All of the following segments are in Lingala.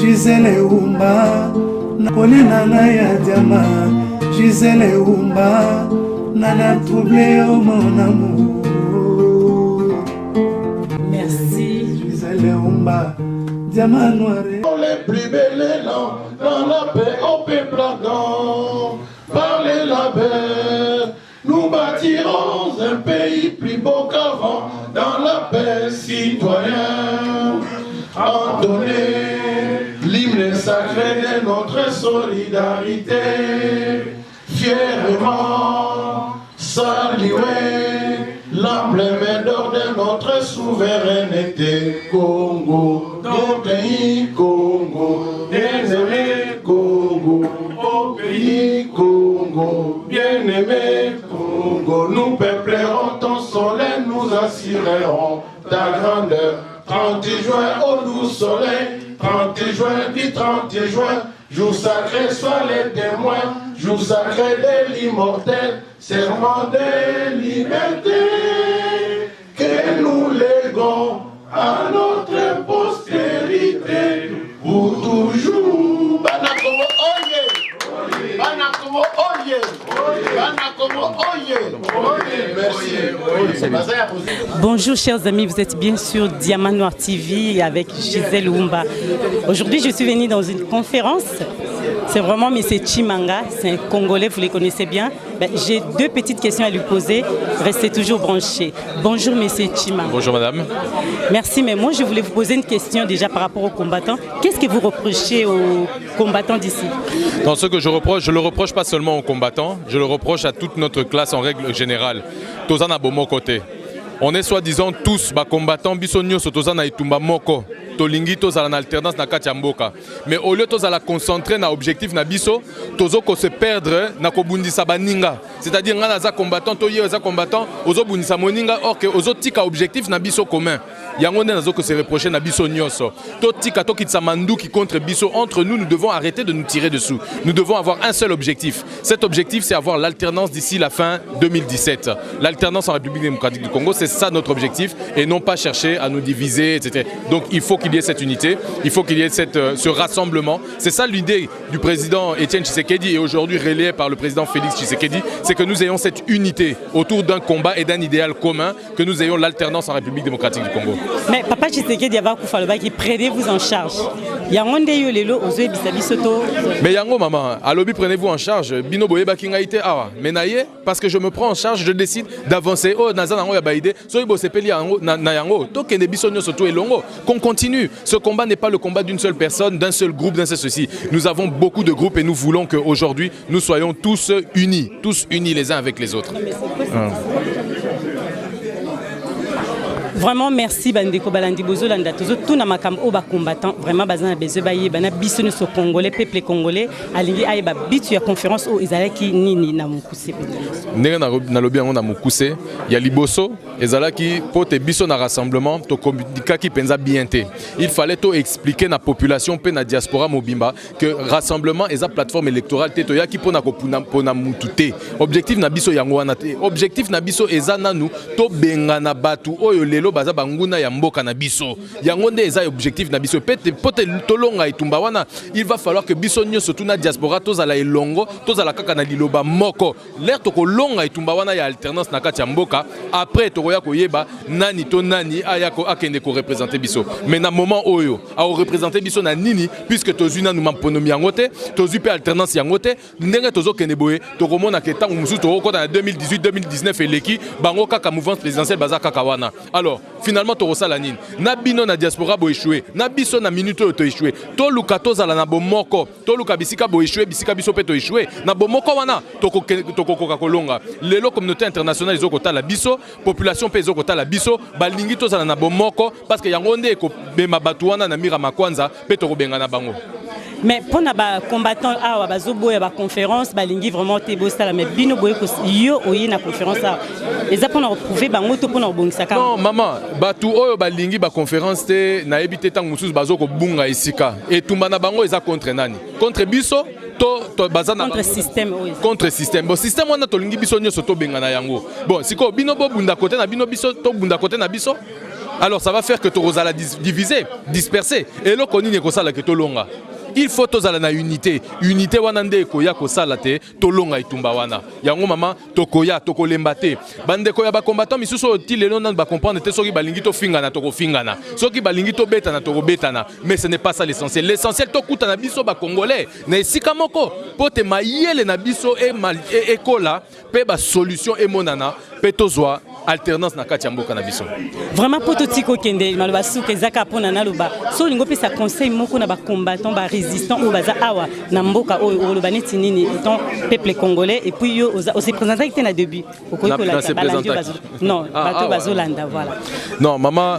Gisèle Oumba, Napoli Nana ya Diama, Gisèle Oumba, Nana troublé oh mon amour. Merci. Gisèle Oumba, Diama noir. Les plus belles langues, dans la paix au peuple ardent, parlez la paix. Nous bâtirons un pays plus beau qu'avant, dans la paix citoyen. Entonnez l'hymne sacré de notre solidarité, fièrement saluer l'ample main d'or de notre souveraineté. Congo, nos pays, Congo, désolé Congo, au pays Congo, bien-aimé Congo, nous peuplerons ton soleil, nous assurerons ta grandeur. 30 juin, au doux soleil, 30 juin, dit 30 juin, jour sacré, sois les témoins, jour sacré de l'immortel, serment de liberté, que nous léguons à notre postérité, pour toujours. Banakomo oye! Banakomo oye! Banakomo oye! Merci. Bonjour chers amis, vous êtes bien sur Diamant Noir TV avec Gisèle Oumba. Aujourd'hui je suis venue dans une conférence. C'est vraiment M. Chimanga, c'est un Congolais, vous les connaissez bien. J'ai deux petites questions à lui poser, restez toujours branchés. Bonjour M. Chimanga. Bonjour madame. Merci, mais moi je voulais vous poser une question déjà par rapport aux combattants. Qu'est-ce que vous reprochez aux combattants d'ici? Dans ce que je reproche, je ne le reproche pas seulement aux combattants, je le reproche à toute notre classe en règle générale. Tozan a bon côté. On est soi-disant tous combattants, bisonyo Tozan a itumba moko. Tolingi tozala na alternance na kati ya mboka. Mais au lieu tozala concentrer na objectif na biso, tozo ko se perdre na kobundisa baninga. C'est-à-dire nga za combattant, toye za combattant, ozo bundisa moninga or que ozo tika objectif na biso commun. Yango nde nazo ko se reprocher na biso nyonso. To tika to kitsa manduki contre biso, entre nous nous devons arrêter de nous tirer dessous. Nous devons avoir un seul objectif. Cet objectif c'est avoir l'alternance d'ici la fin 2017. L'alternance en République démocratique du Congo, c'est ça notre objectif et non pas chercher à nous diviser, etc. Donc il faut qu'il y ait cette unité, il faut qu'il y ait ce rassemblement. C'est ça l'idée du président Étienne Tshisekedi et aujourd'hui relayé par le président Félix Tshisekedi, c'est que nous ayons cette unité autour d'un combat et d'un idéal commun, que nous ayons l'alternance en République démocratique du Congo. Mais papa Tshisekedi avait Koufaloba qui prenez-vous en charge. Yangonde yolelo ozoe bisabisoto. Mais yango maman, alobi prenez-vous en charge. Bino boyeba kingaite awa. Mais naye parce que je me prends en charge, je décide d'avancer. Oh nazana ngo ya baide. So ibo sepeli yango na yango. To kende bisonyo soto elongo. Qu'on continue. Ce combat n'est pas le combat d'une seule personne, d'un seul groupe, d'un seul ceci. Nous avons beaucoup de groupes et nous voulons qu'aujourd'hui nous soyons tous unis les uns avec les autres. Vraiment merci bandeko balandi bozolanda tozo tuna makam oba combattant vraiment bazana bezo baye bana biso so congolais peuple congolais alingi ayeba bitu ya conférence o ezalaki nini na mukuse ndenge na lobi yango na mukuse ya liboso ezalaki pote biso na rassemblement to communiquer ki penza bien te. Il fallait to expliquer na population pe na diaspora mobimba que rassemblement eza plateforme électorale te to yaki pona ko pona mutute. Objectif na biso yango wana te. Objectif na biso eza nanu to bengana batu oyo lelo baza banguna ya mboka na biso. Yango nde eza objectif na biso pete pote tolonga itumba wana. Il va falloir que biso nyonso tuna diaspora tozala elongo tozala kaka na liloba moko. L'air to kolonga itumba wana ya alternance na kati ya mboka après to ya koyeba nani to nani ayako akende ko représenter biso. Mais na moment oyo a représenter biso na nini puisque tozuna nous mamponomi yango te tozu pe alternance yango te ndenge tozo kende boye to komona ke tangu musu to ko na 2018 2019 eleki bango kaka mouvance présidentielle baza kaka wana. Alors finalement to rosala nini na bino na diaspora bo échouer na biso na minute to échouer to luka tozala na bomoko to luka bisika bo échouer bisika biso pe to échouer na bomoko wana to kokoka kolonga lelo communauté internationale ezoko tala biso population pe ezoko tala biso balingi tozala na bomoko parce que yango nde ko bema batu wana na mira makwanza pe to kobenga na bango. Mais pour les combattants, il y a une conférence, il vraiment mais bino boye yo oye na conférence et ça pour nous prouver bangoto pour nous bongisa. Non maman, batu oyo balingi ba conférence te na ebité tang mususu bazoko bunga isika et tumbana bango eza contre nani? Contre biso to bazana contre système oui. Contre système. Bon système wana to lingi biso nyoso to benga na yango. Bon siko bino bo bunda côté na bino biso to bunda côté na biso. alors ça va faire que tu vas diviser, disperser. Et là, on est comme ça, que tu longa. Il faut tous aller na unité. Unité wanande koya ko salate to longa itumba wana. Yango mama to koya to kolembate. Bande koya ba combattant misuso ti lelo nan ba comprendre te soki balingi to fingana to ko fingana. Soki balingi to betana to ko betana. Mais ce n'est pas ça l'essentiel. L'essentiel to kuta na biso ba congolais. Na esika moko pote mayele na biso e kola pe ba solution e monana pe tozwa alternance na kati ya mboka na biso. Vraiment prototiko kende maloba suka ezaka pona na loba. So lingo pesa conseil moko na ba combattant ba résistant au baza awa na mboka o loba neti nini étant peuple congolais et puis yo aussi présenté était na début. Non, bato bazolanda voilà. Non, maman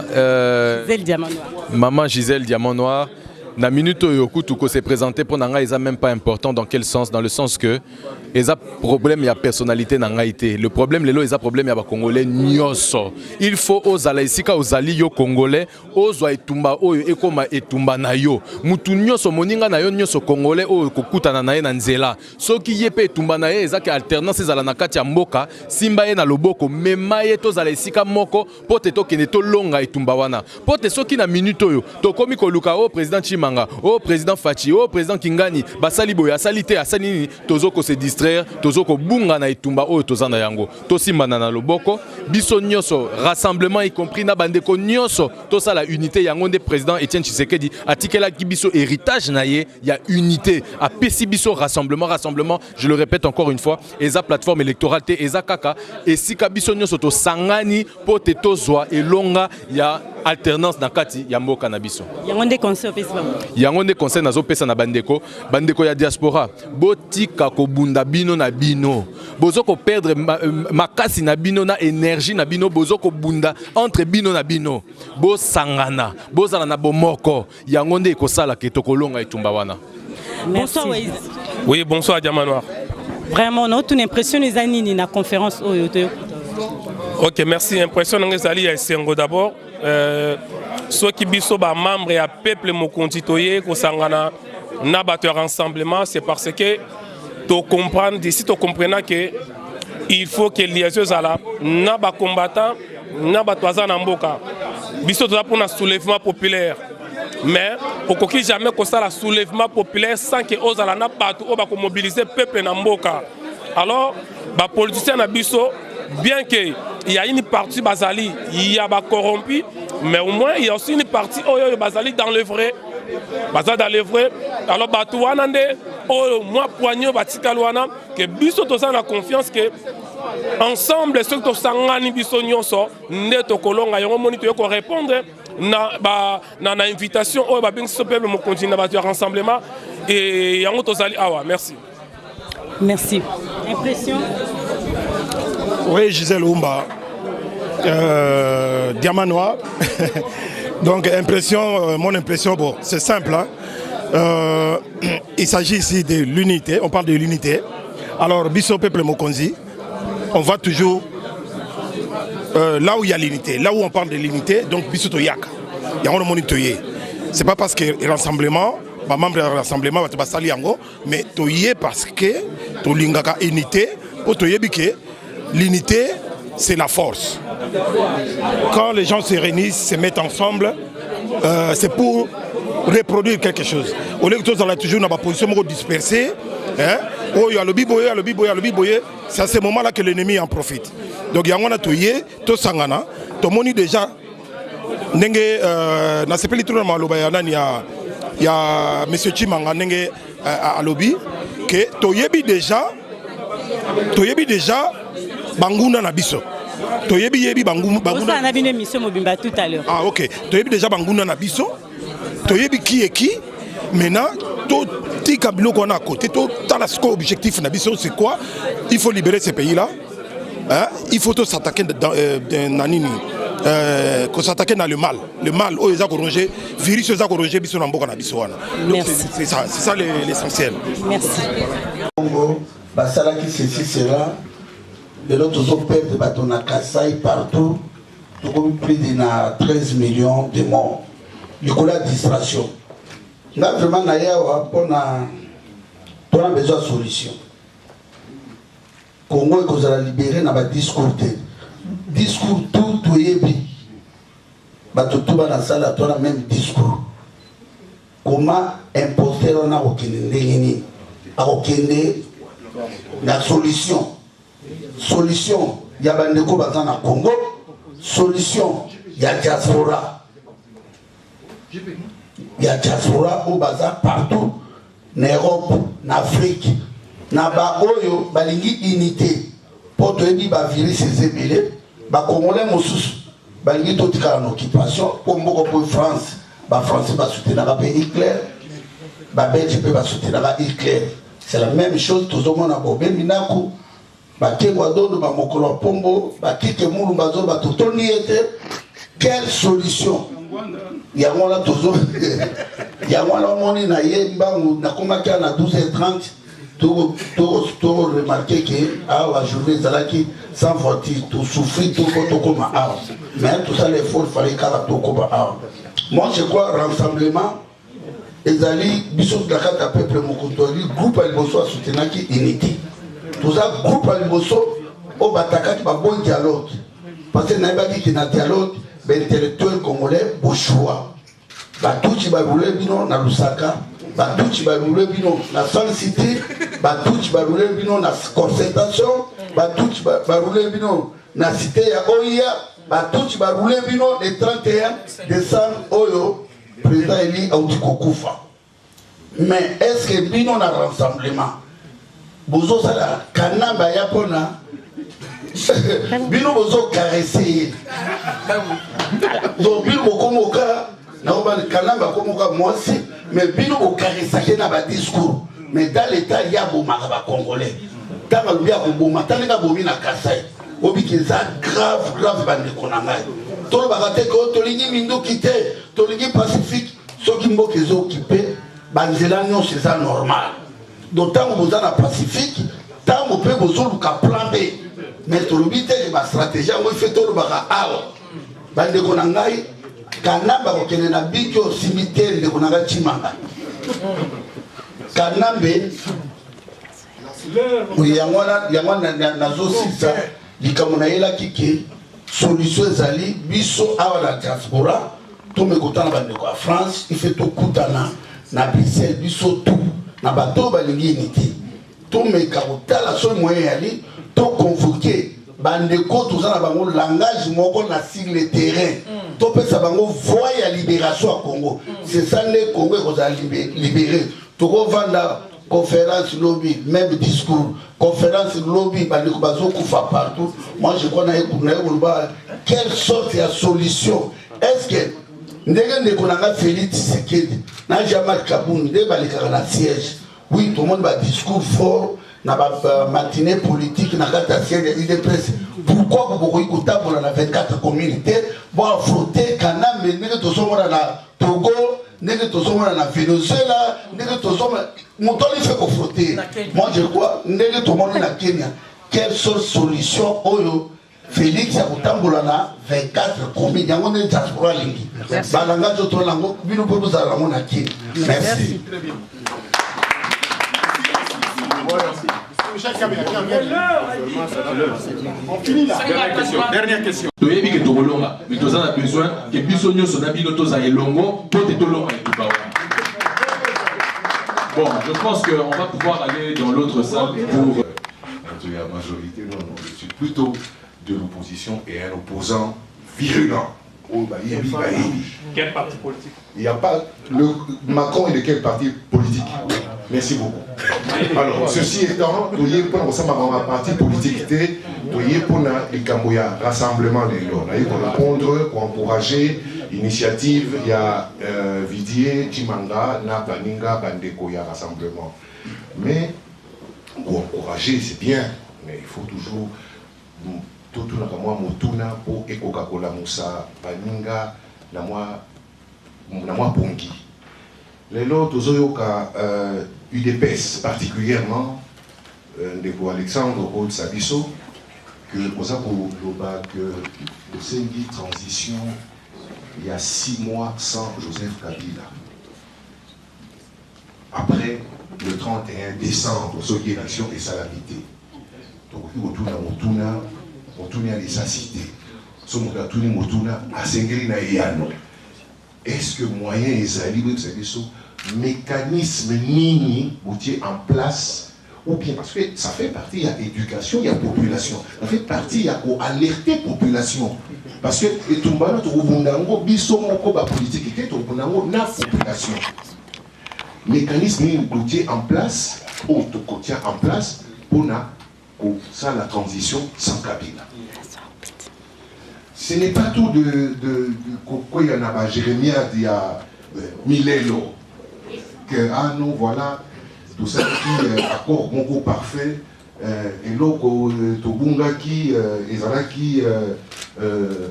Gisèle Diamant Noir. Maman Gisèle Diamant Noir. Na minute yoku tuko s'est présenté pour nanga ils a même pas important dans quel sens, dans le sens que ils a problème il y a personnalité nanga été le problème lelo ils a problème il y a ba congolais nyoso il faut ozala isika ozali yo congolais ozwa etumba oyo ekoma etumba na yo mutu nyoso moninga na yo nyoso congolais oyo kokutana na ye na nzela soki ye pe etumba na ye ezaka alternance ezala na kati ya mboka simba ye na loboko mema ye tozala isika moko pote tokende to longa etumba wana pote soki na minute oyo tokomi koluka o président Chima au président Fachi, au président Kingani, basali boya salite asani tozoko se distraire, tozoko bunga na itumba o tozana yango. Tosimana na loboko, biso nyoso rassemblement y compris na bandeko nyoso, to ça la unité yango de président Etienne Tshisekedi atikela ki biso héritage na ye, y a unité, a pesi biso rassemblement, je le répète encore une fois, eza plateforme électorale te eza kaka et sika biso nyoso to sangani po te tozwa elonga ya alternance na kati ya mboka na biso. Yango nde conseil pesi yango nde conseil nazo pesa na bandeko ya diaspora botika ko bunda bino na bino bozoko perdre makasi na bino na énergie na bino bozoko bunda entre bino na bino bo sangana bozala na bomoko yango nde ko sala ke tokolonga etumba wana. Bonsoir Waïs. Oui, bonsoir Diamant Noir. Vraiment non toute impression les anini na conférence oyo to. OK, merci. Impression ngezali ya Sengo d'abord. Ceux qui biso ba membre ya peuple mokonzi toye ko sangana na bato rassemblement, c'est parce que to comprendre d'ici to comprendre que il faut que liaison ala na ba combattant na bato azana mboka biso to pour un soulèvement populaire mais okoki jamais ko sala soulèvement populaire sans que ozala na bato o ba ko mobiliser peuple na mboka. Alors ba politicien na biso bien que il y a une partie basali, il y a ba corrompu, mais au moins il y a aussi une partie oyo basali dans le vrai. Basali dans le vrai. Alors batouana nde oyo moi poigno batika luana que biso to ça na confiance que ensemble ceux to sangani biso nyonso nde to kolonga yango moni to ko répondre na invitation oyo ba bingi so peuple mo continuer ba rassemblement et yango to zali awa. Merci. Merci. Impression. Oui, Gisèle Oumba, Diamant Noir. Donc, mon impression, bon, c'est simple. Hein. Il s'agit ici de l'unité, on parle de l'unité. Alors, Bisso Peuple Mokonzi, on va toujours là où il y a l'unité, là où on parle de l'unité, donc Bisso Toyaka. Il y a un monitoyer. C'est pas parce que le rassemblement, membre du rassemblement, va te passer mais Toye parce que Tolingaka unité, pour Toye Biké. L'unité, c'est la force. Quand les gens se réunissent, se mettent ensemble, c'est pour reproduire quelque chose. Au lieu que tous toujours dans la position dispersée, oh, il y a le biboye, c'est à ce moment-là que l'ennemi en profite. Donc, il y a un atelier, tout sangana, tout le monde déjà, il y a M. Chimanga à lobby, que Toyebi déjà, Banguna na biso. Toyebi yebi Banguna. On a bien émission Mobimba tout à l'heure. Ah ok. Toyebi déjà Banguna na biso. Toyebi qui est qui. Maintenant, tout tika qu'on a à côté, tout talasco objectif na biso c'est quoi? Il faut libérer ces pays-là. Hein? Il faut s'attaquer dans nanini. Qu'on s'attaque dans le mal. Le mal, oh, ils ont corrigé, virus, ils ont corrigé, biso na mboka na biso wana. Donc c'est ça l'essentiel. Merci. Congo, basala qui ceci cela. De l'autre côté, de bâton à Kassai partout, plus de 13 millions de morts. Il y a une distraction. Nous avons vraiment besoin de solution. Congo est libéré dans le discours. Discours tout est bien. batutuba na sala toi na même discours. Comment imposter on a aucune ligne, aucune la solution. Solution, il y a bandeko bazan na Congo. Solution, il y a diaspora. Il y a diaspora au bazar partout. En Europe, en Afrique. Na ba oyo balingi unité. Pour te dire ba virer ses ébélés, ba congolais mosus, balingi totika en occupation. Pour moi pour France, ba français ba soutenir ba Hitler, ba Belge peut ba soutenir ba Hitler. C'est la même chose tous au monde à Bobé Minaku. Ba kengwa dodo ba mokolo pombo, ba kike mulu bazo ba totoni ete. Quelle solution? Yango la tozo. Yango la moni na yemba na komaka na 12h30. Tout remarquer que la journée Zalaki sans voiture, tout souffrir, tout comme à mais tout ça, l'effort, il fallait qu'à tout comme à moi, je crois, rassemblement, les alliés, bisous de la carte à peuple, mon contrôle, groupe à l'Ibosso à soutenir qui unité. Tout ça, groupe à l'Ibosso, au Bataka qui va bon dialogue. Parce que n'a pas dit qu'il y a un dialogue, l'intellectuel congolais, bourgeois. Batouchi va rouler, bino, na Lusaka. Batouchi va rouler, bino, na San City. Batouchi va rouler, bino, na concertation. Batouchi va rouler, bino, na cité ya Oya. Batouchi va rouler, bino, le 31 décembre, Oyo, président Eli Aoutikokufa. Mais est-ce que bino na rassemblement? Bozo sala, kanamba yapona. Bino bozo caresser. Donc bino bokomoka. Kanamba komoka moi aussi, mais bino au caressage na ba discours. Mais dans l'état il y a bomaka congolais. Tant que lui a bomba, tant que bomi na Kasai. Obi ki ça grave bande konanga. Tolo bakate ko tolingi mindo kité, tolingi pacifique, ceux qui mboke zo occupé, banzela non c'est ça normal. D'autant que vous êtes pacifique, tant que vous pouvez vous plan B. Mais tolobi te ba stratégie, on fait tolo baka awa. Bande konanga Kanamba kokene na bikyo cimetière de konanga chimanga. Kanambe yangwana na zo sisa likamona yela kike solution ezali biso awa la diaspora to mekotana bande ko France il fait to kutana na Bruxelles biso tout na bato balingi unité to mekotala so moyen yali to convoquer bandeko toza na bango langage moko na sur le terrain to pesa bango voix ya libération à Congo c'est ça le Congo qu'on a libéré to ko vanda conférence lobby même discours conférence lobby bandeko bazo kufa partout moi je connais quelle sorte de solution est-ce que ndenge ndeko nanga Félix Tshisekedi na Jean-Marc Kabund de balikaka na siège oui tout le monde va discours fort na matinée politique na kata siège de presse pourquoi vous pouvez écouter pour la 24 communautés bon affronter Kanambe ndenge tozomona na Togo ndenge tozomona na Venezuela ndenge tozomona mutoli fait confronter moi je crois ndenge tozomona na Kenya quelle sorte solution oyo Félix ya kutambola na 24 communes yango ne diaspora lingi balanga joto lango bino po bozala ngo na Kenya merci. Dernière question. Toyebi que Togolonga, mais nous avons besoin que Bissonio son ami Notoza et Longo pour te Tolonga et Tubawa. Bon, je pense qu'on va pouvoir aller dans l'autre salle pour. La majorité, non, je suis plutôt de l'opposition et un opposant virulent. Quel parti politique? Il n'y a pas. Macron est de quel parti politique? Merci beaucoup. Alors, ceci étant, nous y pour un parti politique, nous y pour un rassemblement des gens. Nous y pour répondre, pour encourager l'initiative, il y a Vidier, Chimanga, Napaninga, Bandeko, il y a rassemblement. Mais, pour encourager, c'est bien, mais il faut toujours. Tout le monde motuna pour Coca-Cola Moussa, Paninga, na moi Pongi. Les autres Zoyoka UDPS particulièrement de Alexandre Rode Sabiso que nous avons que le Sengi transition il y a 6 mois sans Joseph Kabila. Après le 31 décembre, ce qui est élection et salamité. Donc on tourne à les citer. somoka tuni motuna asengeli na yano. Est-ce que moyen ezali vous savez ce mécanisme nini boutier en place ou bien parce que ça fait partie, il y a éducation, il y a population. Ça fait partie, il y a alerter population. Parce que et tumbana to bundango biso moko ba politique ke to bundango na population. Mécanisme nini boutier en place ou to contient en place pour na ça la transition sans Kabila. Ce n'est pas tout de quoi il y en a Jérémie il y a Milelo que ah non voilà tout ça qui accord beaucoup parfait et loko tobunga qui ezala qui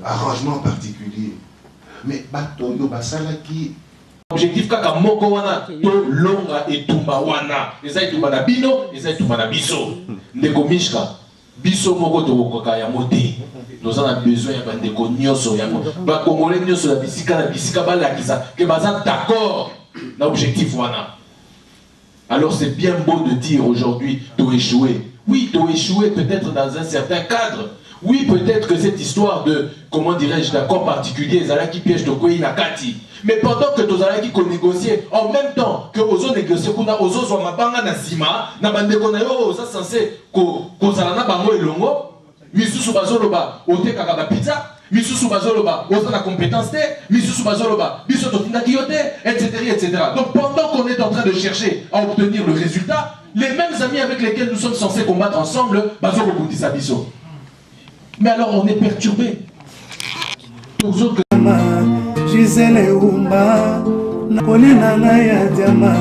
arrangement particulier mais bato yo basala qui objectif kaka moko wana to longa etumba wana eza etumba na bino eza etumba na biso ndeko mishka biso moko tokoka ya moti nous avons besoin ya bandeko nyonso ya ba congolais nyonso na bisika balakisa que baza d'accord na objectif wana. Alors c'est bien beau de dire aujourd'hui to échouer. Oui, to échouer peut-être dans un certain cadre. Oui, peut-être que cette histoire de, comment dirais-je, d'accord particulier, Zala qui piège de Koué Nakati. Mais pendant que Tozala qui négocier, en même temps que Ozo négocier, Kuna Ozo soit Mabanga Nazima, Nabandekonayo, ça censé Kozalana Bango et Longo, Misusu Bazoloba, Ote Kakaba Pizza, Misusu Bazoloba, Ozo la compétence, Misusu Bazoloba, Bisoto Tinakiote, etc., etc. Donc pendant qu'on est en train de chercher à obtenir le résultat, les mêmes amis avec lesquels nous sommes censés combattre ensemble, Bazolo Boudissa Biso. Mais alors on est perturbé. Gisele Umba, Napolina Naya Diama,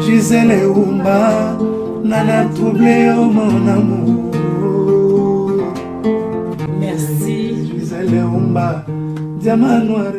Gisele Umba, Nana troublé au mon amour. Merci. Gisele Umba, Diama Noire.